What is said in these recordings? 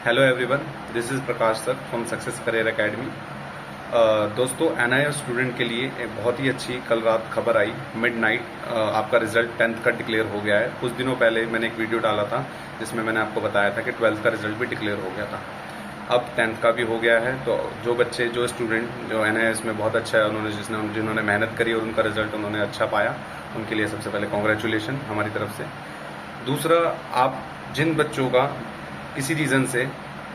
Hello everyone, this is Prakash sir from success career academy. दोस्तों, NIS student के लिए एक बहुत ही अच्छी कल रात खबर आई। मिडनाइट आपका रिजल्ट 10th का डिक्लेयर हो गया है। कुछ दिनों पहले मैंने एक वीडियो डाला था जिसमें मैंने आपको बताया था कि 12th का रिजल्ट भी डिक्लेयर हो गया था। अब 10th का भी हो गया है। तो जो स्टूडेंट जो एनआईएस में बहुत अच्छा है, जिन्होंने मेहनत करी और उनका रिजल्ट उन्होंने अच्छा पाया, उनके लिए सबसे पहले कॉन्ग्रेचुलेशन हमारी तरफ से। दूसरा, आप जिन बच्चों का किसी रीज़न से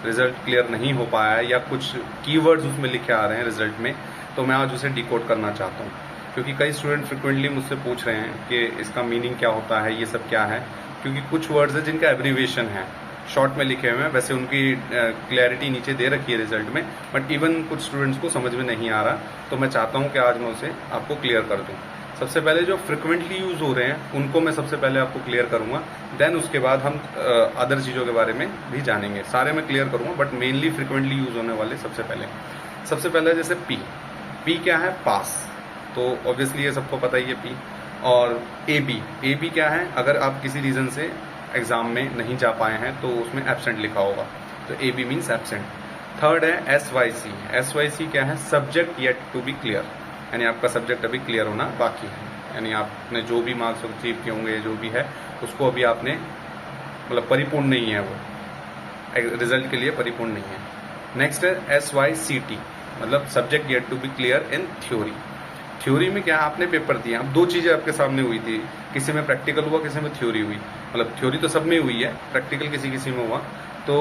रिजल्ट क्लियर नहीं हो पाया है या कुछ कीवर्ड्स उसमें लिखे आ रहे हैं रिजल्ट में, तो मैं आज उसे डिकोड करना चाहता हूँ। क्योंकि कई स्टूडेंट फ्रिक्वेंटली मुझसे पूछ रहे हैं कि इसका मीनिंग क्या होता है, ये सब क्या है। क्योंकि कुछ वर्ड्स हैं जिनका एब्रीविएशन है, शॉर्ट में लिखे हुए हैं। वैसे उनकी क्लैरिटी नीचे दे रखी है रिजल्ट में, बट इवन कुछ स्टूडेंट्स को समझ में नहीं आ रहा। तो मैं चाहता हूँ कि आज मैं उसे आपको क्लियर कर दूँ। सबसे पहले जो फ्रिक्वेंटली यूज़ हो रहे हैं उनको मैं सबसे पहले आपको क्लियर करूंगा, देन उसके बाद हम अदर चीज़ों के बारे में भी जानेंगे। सारे मैं क्लियर करूंगा, बट मेनली फ्रिक्वेंटली यूज़ होने वाले सबसे पहले जैसे पी क्या है? पास। तो ऑब्वियसली ये सबको पता ही है पी। और ए बी क्या है? अगर आप किसी रीज़न से एग्ज़ाम में नहीं जा पाए हैं तो उसमें एब्सेंट लिखा होगा, तो A B means absent. Third है एस वाई सी क्या है? Subject yet to be clear, यानी आपका सब्जेक्ट अभी क्लियर होना बाकी है। यानी आपने जो भी मार्क्स अचीव किए होंगे, जो भी है उसको अभी आपने मतलब परिपूर्ण नहीं है, वो रिजल्ट के लिए परिपूर्ण नहीं है। नेक्स्ट है SYCT, मतलब subject yet to be clear in theory. Theory में क्या, आपने पेपर दिया, अब दो चीज़ें आपके सामने हुई थी, किसी में प्रैक्टिकल हुआ, किसी में थ्योरी हुई। मतलब थ्योरी तो सब में हुई है, प्रैक्टिकल किसी में हुआ। तो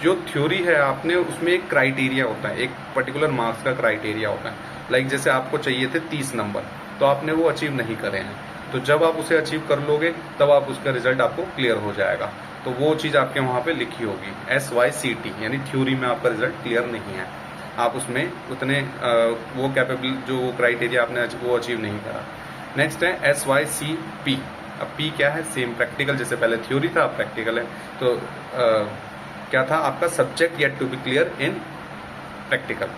जो थ्योरी है आपने, उसमें एक क्राइटेरिया होता है, एक पर्टिकुलर मार्क्स का क्राइटेरिया होता है। लाइक जैसे आपको चाहिए थे 30 नंबर, तो आपने वो अचीव नहीं करे हैं। तो जब आप उसे अचीव कर लोगे तब आप उसका रिजल्ट आपको क्लियर हो जाएगा। तो वो चीज़ आपके वहाँ पे लिखी होगी SYCT, यानी थ्योरी में आपका रिजल्ट क्लियर नहीं है, आप उसमें उतने वो कैपेबल जो क्राइटेरिया आपने वो अचीव नहीं करा। नेक्स्ट है SYCP। अब पी क्या है? सेम प्रैक्टिकल, जैसे पहले थ्योरी था अब प्रैक्टिकल है। तो क्या था आपका? Subject yet to be clear in practical.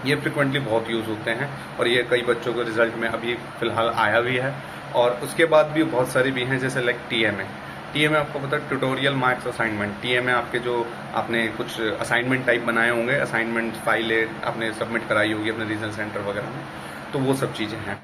ये फ्रिक्वेंटली बहुत यूज़ होते हैं और ये कई बच्चों के रिजल्ट में अभी फिलहाल आया भी है। और उसके बाद भी बहुत सारी भी हैं, जैसे लाइक TMA आपको पता है, ट्यूटोरियल मार्क्स असाइनमेंट। TMA आपके जो आपने कुछ असाइनमेंट टाइप बनाए होंगे, असाइनमेंट फाइलें आपने सबमिट कराई होगी अपने रीजनल सेंटर वगैरह में, तो वो सब चीज़ें हैं।